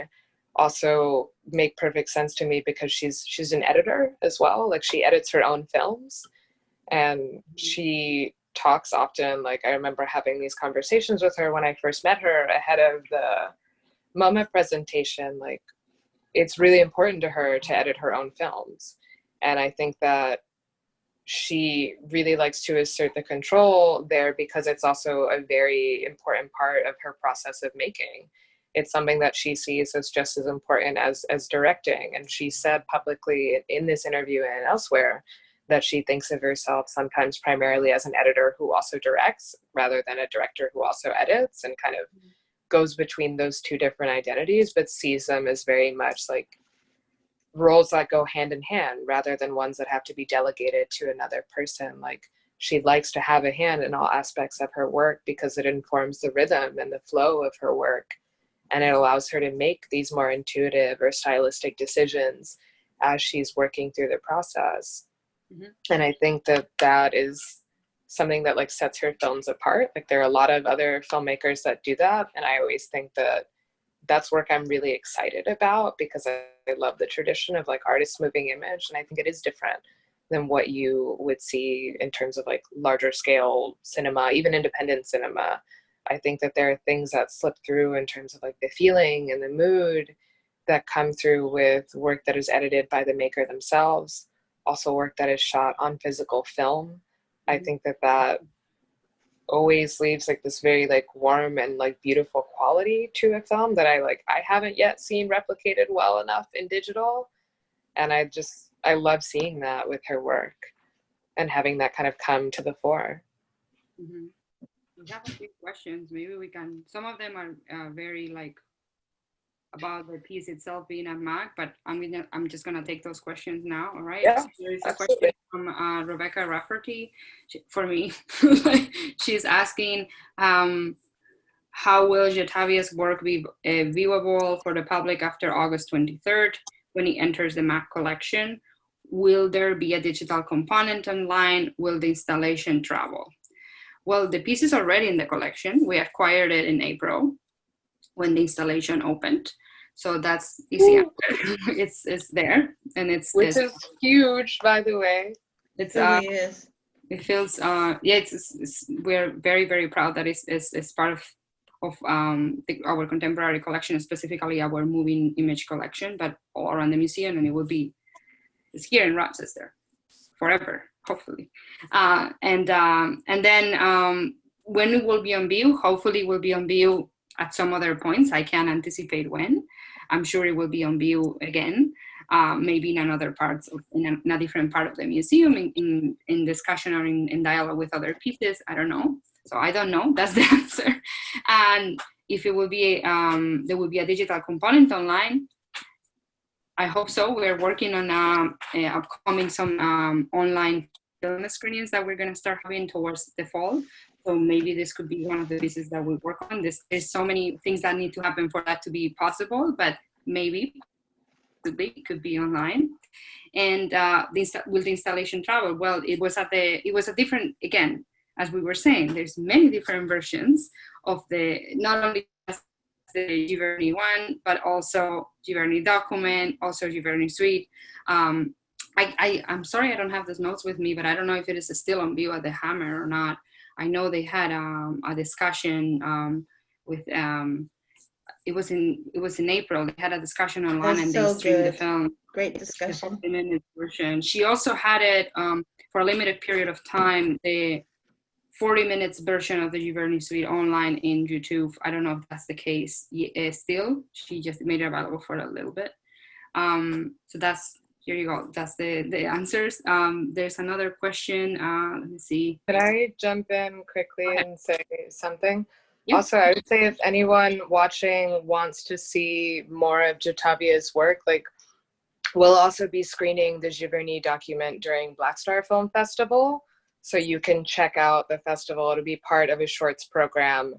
S3: also make perfect sense to me, because she's an editor as well. Like she edits her own films, and she talks often, like I remember having these conversations with her when I first met her ahead of the MoMA presentation. Like it's really important to her to edit her own films. And I think that she really likes to assert the control there, because it's also a very important part of her process of making. It's something that she sees as just as important as directing. And she said publicly in this interview and elsewhere that she thinks of herself sometimes primarily as an editor who also directs, rather than a director who also edits, and kind of goes between those two different identities, but sees them as very much like roles that go hand in hand, rather than ones that have to be delegated to another person. Like she likes to have a hand in all aspects of her work, because it informs the rhythm and the flow of her work, and it allows her to make these more intuitive or stylistic decisions as she's working through the process. Mm-hmm. And I think that that is something that like sets her films apart. Like there are a lot of other filmmakers that do that, and I always think that that's work I'm really excited about, because I love the tradition of like artist moving image, and I think it is different than what you would see in terms of like larger scale cinema, even independent cinema. I think that there are things that slip through in terms of like the feeling and the mood that come through with work that is edited by the maker themselves, also work that is shot on physical film. I think that that always leaves like this very like warm and like beautiful quality to a film that I haven't yet seen replicated well enough in digital. And I love seeing that with her work and having that kind of come to the fore.
S1: Mm-hmm. We have a few questions. Maybe we can, some of them are very like about the piece itself being a MAC, but I'm just gonna take those questions now. All right.
S3: Yeah,
S1: so there is a
S3: absolutely.
S1: question from Rebecca Rafferty for me. She's asking, how will Jatavia's work be viewable for the public after August 23rd when he enters the MAC collection? Will there be a digital component online? Will the installation travel? Well, the piece is already in the collection. We acquired it in April when the installation opened. So that's easy. It's there, and it's
S3: is huge, by the way.
S2: It really is.
S1: It feels we're very, very proud that it's part of of our contemporary collection, specifically our moving image collection, but all around the museum, and it's here in Rochester forever, hopefully. And then when it will be on view, hopefully it will be on view at some other points. I can't anticipate when. I'm sure it will be on view again, maybe in another parts, in a different part of the museum, in discussion or in dialogue with other pieces. I don't know. So I don't know. That's the answer. And if it will be, there will be a digital component online. I hope so. We're working on upcoming some online film screenings that we're going to start having towards the fall. So maybe this could be one of the pieces that we work on. There's so many things that need to happen for that to be possible, but maybe it could be online. And will the installation travel? Well, it was a different, again, as we were saying, there's many different versions of not only the Giverny one, but also Giverny document, also Giverny suite. I'm sorry I don't have those notes with me, but I don't know if it is still on view at the Hammer or not. I know they had a discussion with it was in April. They had a discussion online.
S2: That's
S1: and
S2: so
S1: they streamed
S2: good.
S1: the film.
S2: Great discussion.
S1: The 40-minute version. She also had it for a limited period of time, the 40 minutes version of the Giverny suite online in YouTube. I don't know if that's the case still. She just made it available for a little bit. So here you go. That's the answers. There's another question. Let me see.
S3: Could I jump in quickly and say something?
S1: Yeah.
S3: Also, I would say if anyone watching wants to see more of Jatavia's work, like, we'll also be screening the Giverny document during Black Star Film Festival. So you can check out the festival. It'll be part of a shorts program.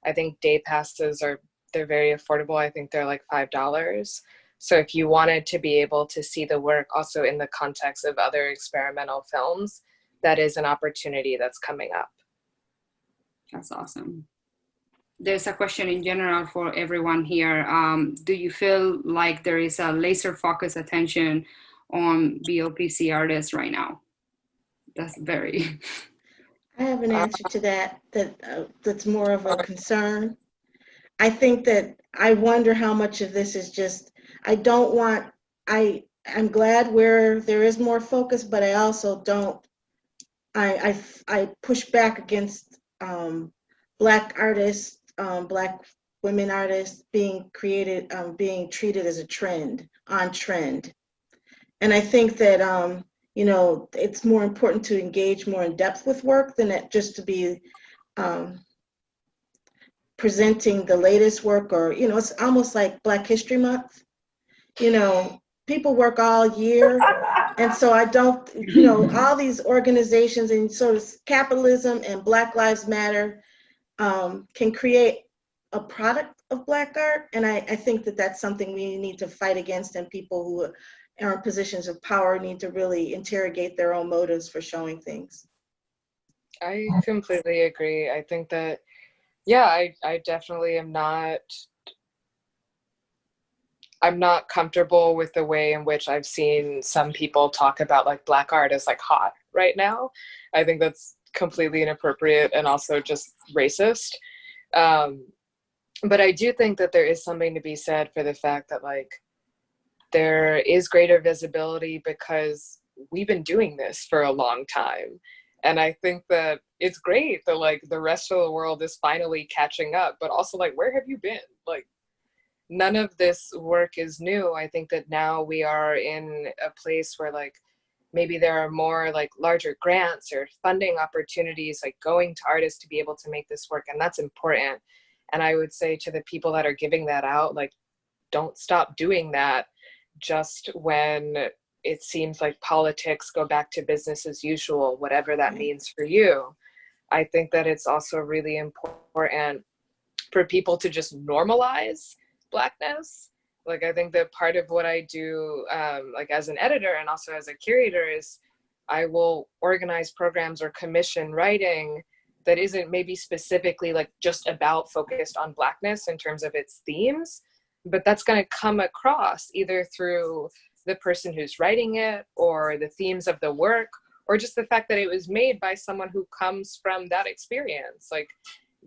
S3: I think day passes they're very affordable. I think they're like $5. So if you wanted to be able to see the work also in the context of other experimental films, that is an opportunity that's coming up.
S1: That's awesome. There's a question in general for everyone here. Do you feel like there is a laser focus attention on BOPC artists right now? That's very...
S2: I have an answer to that's more of a concern. I think that I wonder how much of this is just, I'm glad where there is more focus, but I also don't, I push back against Black artists, Black women artists being treated as a trend. And I think that, it's more important to engage more in depth with work than just to be presenting the latest work, or, it's almost like Black History Month. People work all year. And so I don't, all these organizations and sort of capitalism and Black Lives Matter can create a product of Black art. And I think that that's something we need to fight against, and people who are in positions of power need to really interrogate their own motives for showing things.
S3: I completely agree. I think that, I definitely I'm not comfortable with the way in which I've seen some people talk about like Black art as like hot right now. I think that's completely inappropriate and also just racist. But I do think that there is something to be said for the fact that like there is greater visibility because we've been doing this for a long time. And I think that it's great that like the rest of the world is finally catching up, but also like, where have you been? Like, none of this work is new. I think that now we are in a place where like maybe there are more like larger grants or funding opportunities like going to artists to be able to make this work, and that's important. And I would say to the people that are giving that out, like, don't stop doing that just when it seems like politics go back to business as usual, whatever that means for you. I think that it's also really important for people to just normalize Blackness. Like, I think that part of what I do, like as an editor and also as a curator, is I will organize programs or commission writing that isn't maybe specifically like just about focused on Blackness in terms of its themes, but that's going to come across either through the person who's writing it or the themes of the work, or just the fact that it was made by someone who comes from that experience. Like,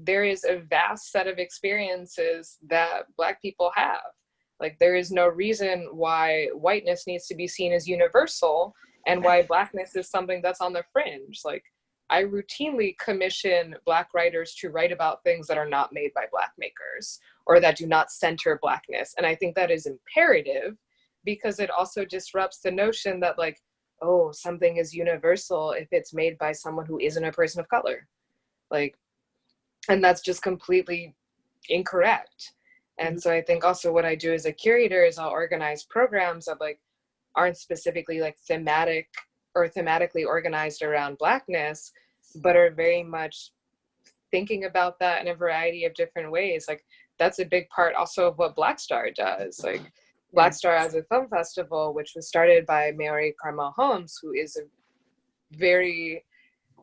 S3: there is a vast set of experiences that Black people have. Like, there is no reason why whiteness needs to be seen as universal and why Blackness is something that's on the fringe. Like, I routinely commission Black writers to write about things that are not made by Black makers or that do not center Blackness. And I think that is imperative because it also disrupts the notion that, like, oh, something is universal if it's made by someone who isn't a person of color. Like, and that's just completely incorrect. And so I think also what I do as a curator is I'll organize programs that, like, aren't specifically like thematic or thematically organized around Blackness, but are very much thinking about that in a variety of different ways. Like, that's a big part also of what Black Star does. Like, Black Star as a film festival, which was started by Mary Carmel Holmes, who is a very,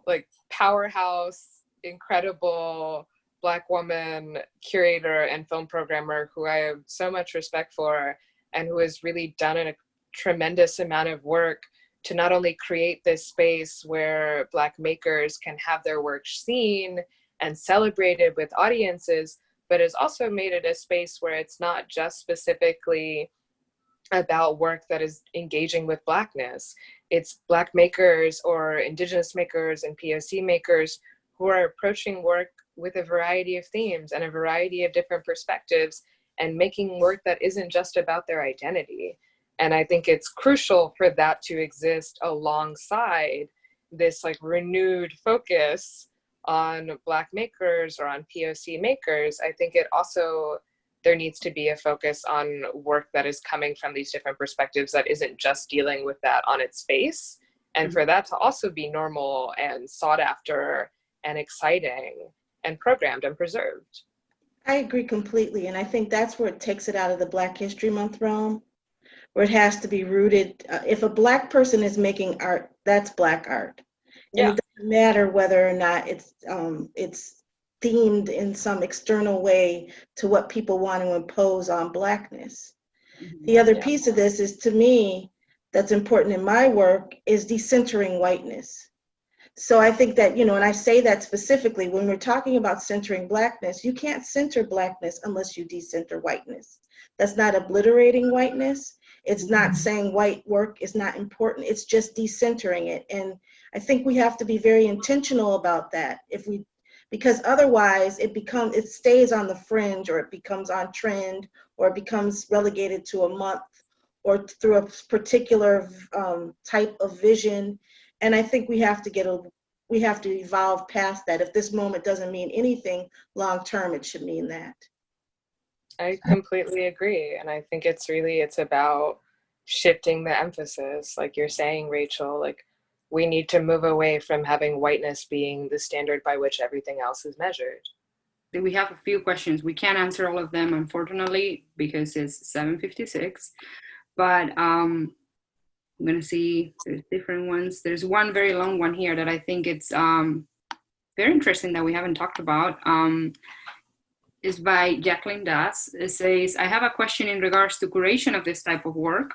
S3: like, powerhouse, incredible Black woman curator and film programmer who I have so much respect for, and who has really done a tremendous amount of work to not only create this space where Black makers can have their work seen and celebrated with audiences, but has also made it a space where it's not just specifically about work that is engaging with Blackness. It's Black makers or Indigenous makers and POC makers who are approaching work with a variety of themes and a variety of different perspectives and making work that isn't just about their identity. And I think it's crucial for that to exist alongside this, like, renewed focus on Black makers or on POC makers. I think it also, there needs to be a focus on work that is coming from these different perspectives that isn't just dealing with that on its face. And for that to also be normal and sought after and exciting and programmed and preserved.
S2: I agree completely. And I think that's where it takes it out of the Black History Month realm, where it has to be rooted. If a Black person is making art, that's Black art.
S3: Yeah.
S2: And it doesn't matter whether or not it's themed in some external way to what people want to impose on Blackness. The other piece of this is, to me, that's important in my work, is decentering whiteness. So I think that, and I say that specifically, when we're talking about centering Blackness, you can't center Blackness unless you decenter whiteness. That's not obliterating whiteness. It's not saying white work is not important. It's just decentering it. And I think we have to be very intentional about that. Because otherwise it stays on the fringe, or it becomes on trend, or it becomes relegated to a month or through a particular type of vision. And I think we have to evolve past that. If this moment doesn't mean anything long term, it should mean that.
S3: I completely agree. And I think it's about shifting the emphasis. Like you're saying, Rachel, like, we need to move away from having whiteness being the standard by which everything else is measured.
S1: We have a few questions. We can't answer all of them, unfortunately, because it's 7:56. But I'm going to see, there's different ones. There's one very long one here that I think it's very interesting that we haven't talked about. It's by Jacqueline Das. It says, I have a question in regards to curation of this type of work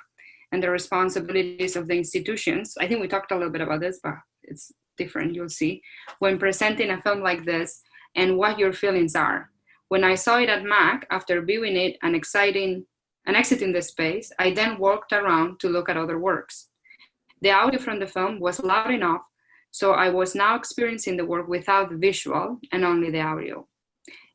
S1: and the responsibilities of the institutions. I think we talked a little bit about this, but it's different, you'll see. When presenting a film like this, and what your feelings are. When I saw it at MAC, after viewing it and exiting the space, I then walked around to look at other works. The audio from the film was loud enough, so I was now experiencing the work without the visual and only the audio.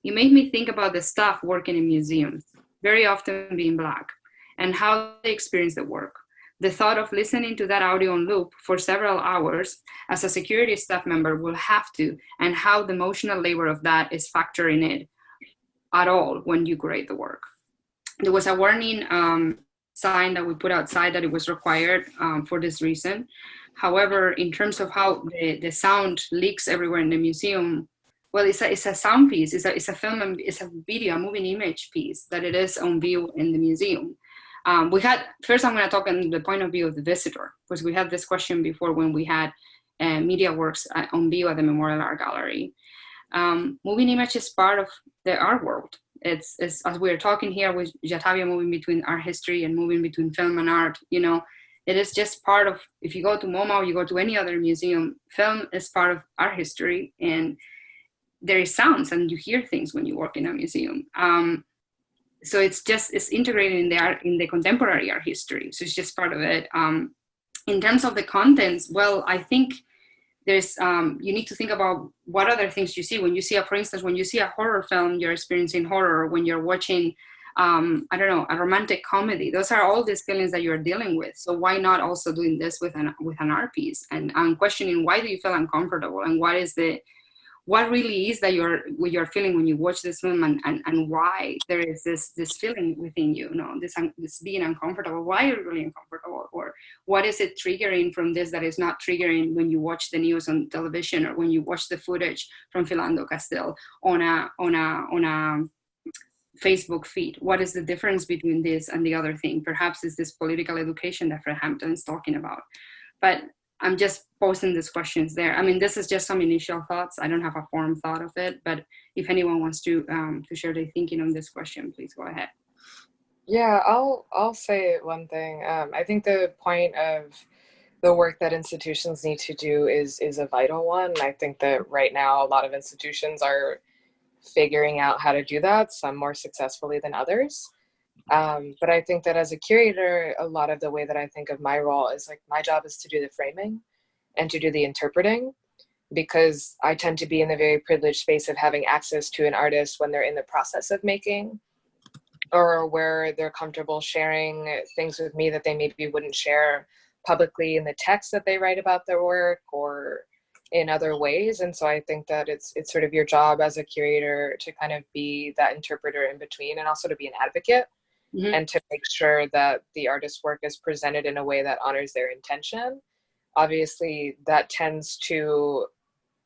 S1: It made me think about the staff working in museums, very often being Black, and how they experience the work. The thought of listening to that audio on loop for several hours as a security staff member will have to, and how the emotional labor of that is factoring in at all when you create the work. There was a warning sign that we put outside that it was required for this reason. However, in terms of how the sound leaks everywhere in the museum, well, it's a sound piece, it's a film, it's a video, a moving image piece that it is on view in the museum. First I'm going to talk on the point of view of the visitor, because we had this question before when we had media works on view at the Memorial Art Gallery. Moving image is part of the art world. It's as we're talking here with Jatavia, moving between art history and moving between film and art, it is just part of, if you go to MoMA or you go to any other museum, film is part of art history. And there is sounds and you hear things when you work in a museum. So it's integrated in the art, in the contemporary art history. So it's just part of it. In terms of the contents, well, I think there's you need to think about what other things you see when you see for instance, when you see a horror film, you're experiencing horror. When you're watching I don't know, a romantic comedy, those are all these feelings that you're dealing with. So why not also doing this with an art piece, and questioning why do you feel uncomfortable, and what really is that you're feeling when you watch this film, and why there is this feeling within you, this being uncomfortable. Why are you really uncomfortable, or what is it triggering from this that is not triggering when you watch the news on television, or when you watch the footage from Philando Castile on a Facebook feed? What is the difference between this and the other thing? Perhaps it's this political education that Fred Hampton is talking about. But I'm just posing these questions there. I mean, this is just some initial thoughts. I don't have a form thought of it, but if anyone wants to share their thinking on this question, please go ahead.
S3: Yeah, I'll say one thing. I think the point of the work that institutions need to do is a vital one. I think that right now a lot of institutions are figuring out how to do that, some more successfully than others. But I think that as a curator, a lot of the way that I think of my role is like, my job is to do the framing and to do the interpreting, because I tend to be in the very privileged space of having access to an artist when they're in the process of making, or where they're comfortable sharing things with me that they maybe wouldn't share publicly in the text that they write about their work or in other ways. And so I think that it's sort of your job as a curator to kind of be that interpreter in between, and also to be an advocate. Mm-hmm. And to make sure that the artist's work is presented in a way that honors their intention. Obviously, that tends to,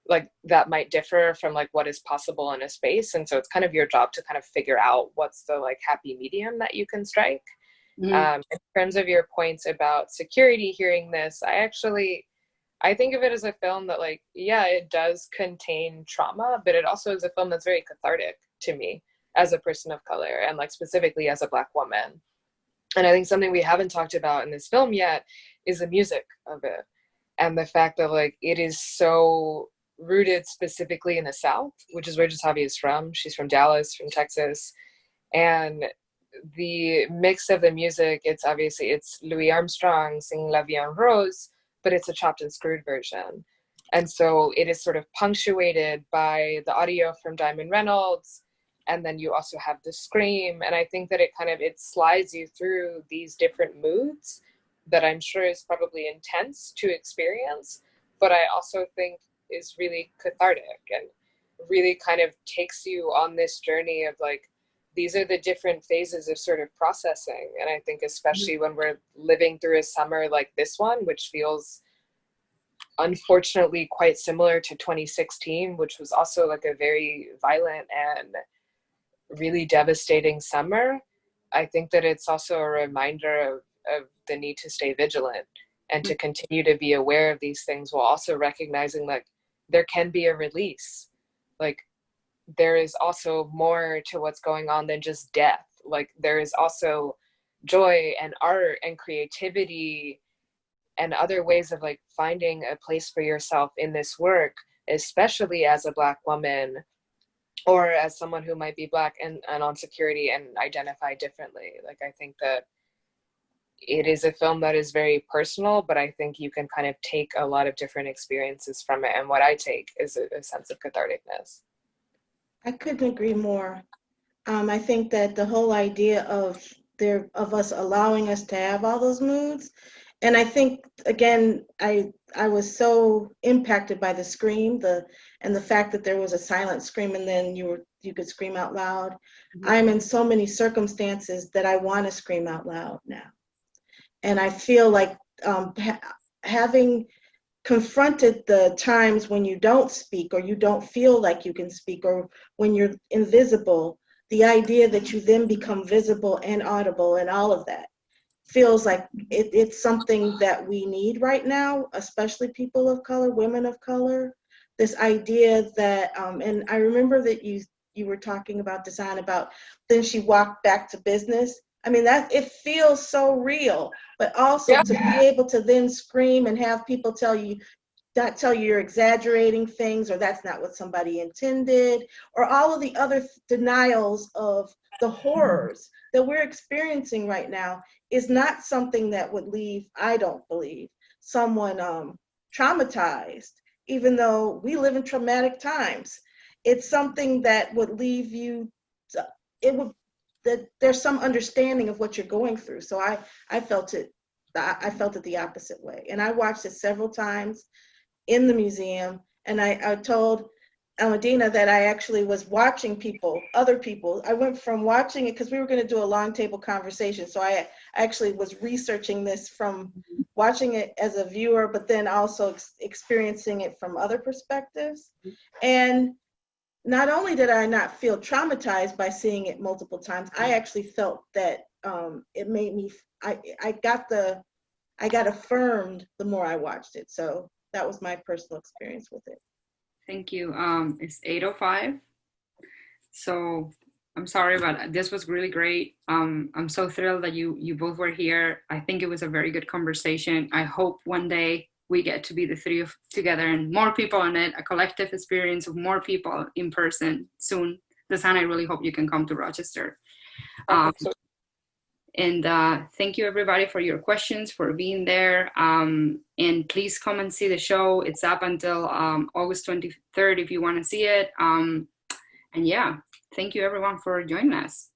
S3: like, that might differ from like what is possible in a space. And so it's kind of your job to kind of figure out what's the like happy medium that you can strike. Mm-hmm. In terms of your points about security hearing this, I think of it as a film that, like, yeah, it does contain trauma, but it also is a film that's very cathartic to me as a person of color, and like specifically as a Black woman. And I think something we haven't talked about in this film yet is the music of it, and the fact that like it is so rooted specifically in the South, which is where Jatavi is from. She's from Dallas, from Texas. And the mix of the music, it's Louis Armstrong singing La Vie en Rose, but it's a chopped and screwed version. And so it is sort of punctuated by the audio from Diamond Reynolds, and then you also have the scream. And I think that it slides you through these different moods that I'm sure is probably intense to experience, but I also think is really cathartic and really kind of takes you on this journey of like, these are the different phases of sort of processing. And I think especially when we're living through a summer like this one, which feels unfortunately quite similar to 2016, which was also like a very violent and really devastating summer, I think that it's also a reminder of the need to stay vigilant and to continue to be aware of these things, while also recognizing like there can be a release. Like, there is also more to what's going on than just death. Like, there is also joy and art and creativity and other ways of like finding a place for yourself in this work, especially as a Black woman or as someone who might be Black and on security and identify differently. Like, I think that it is a film that is very personal, but I think you can kind of take a lot of different experiences from it. And what I take is a sense of catharticness.
S2: I couldn't agree more. I think that the whole idea of us allowing us to have all those moods, and I think again, I was so impacted by the scream, and the fact that there was a silent scream, and then you could scream out loud. Mm-hmm. I'm in so many circumstances that I want to scream out loud now, and I feel like having confronted the times when you don't speak, or you don't feel like you can speak, or when you're invisible, the idea that you then become visible and audible and all of that feels like it's something that we need right now, especially people of color, women of color. This idea that, and I remember that you were talking about design, about then she walked back to business. I mean, that it feels so real, but also to be able to then scream and have people tell you, not tell you you're exaggerating things, or that's not what somebody intended, or all of the other denials of the horrors that we're experiencing right now is not something that would leave, I don't believe, someone traumatized, even though we live in traumatic times. It's something that would leave you, that there's some understanding of what you're going through. So I felt it the opposite way. And I watched it several times in the museum, and I told Almudena that I actually was watching other people. I went from watching it, because we were going to do a long table conversation, so I actually was researching this from watching it as a viewer, but then also experiencing it from other perspectives. And not only did I not feel traumatized by seeing it multiple times, I actually felt that it made me, I got affirmed the more I watched it. So that was my personal experience with it.
S1: Thank you. It's 8:05. So I'm sorry, but this was really great. I'm so thrilled that you both were here. I think it was a very good conversation. I hope one day we get to be the three of together and more people on it, a collective experience of more people in person soon. Desan, I really hope you can come to Rochester. And thank you everybody for your questions, for being there. And please come and see the show. It's up until August 23rd if you want to see it. And yeah, thank you everyone for joining us.